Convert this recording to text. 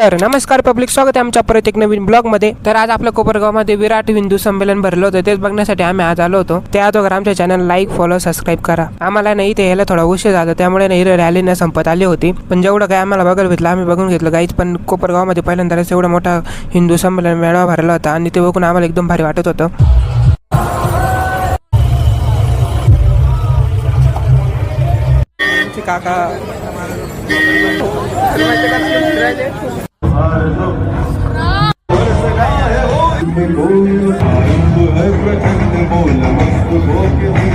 तर नमस्कार पब्लिक, स्वागत आहे आमच्या परत एक नवीन ब्लॉगमध्ये। तर आज आपल्या कोपरगावमध्ये विराट हिंदू संमेलन भरलं होतं, तेच बघण्यासाठी आम्ही आज आलो होतो। त्या अगोदर आमच्या चॅनल लाईक फॉलो सबस्क्राईब करा। आम्हाला नाही इथे यायला थोडा उशीर झाला, त्यामुळे नाही रॅली न संपत आली होती, पण जेवढं काय आम्हाला बघायला भेटलं आम्ही बघून घेतलं गाईच। पण कोपरगावमध्ये पहिल्यांदाच एवढा मोठा हिंदू संमेलन मेळावा भरला होता आणि ते बघून आम्हाला एकदम भारी वाटत होतं। काका है प्रचंड बोल मस्त हो के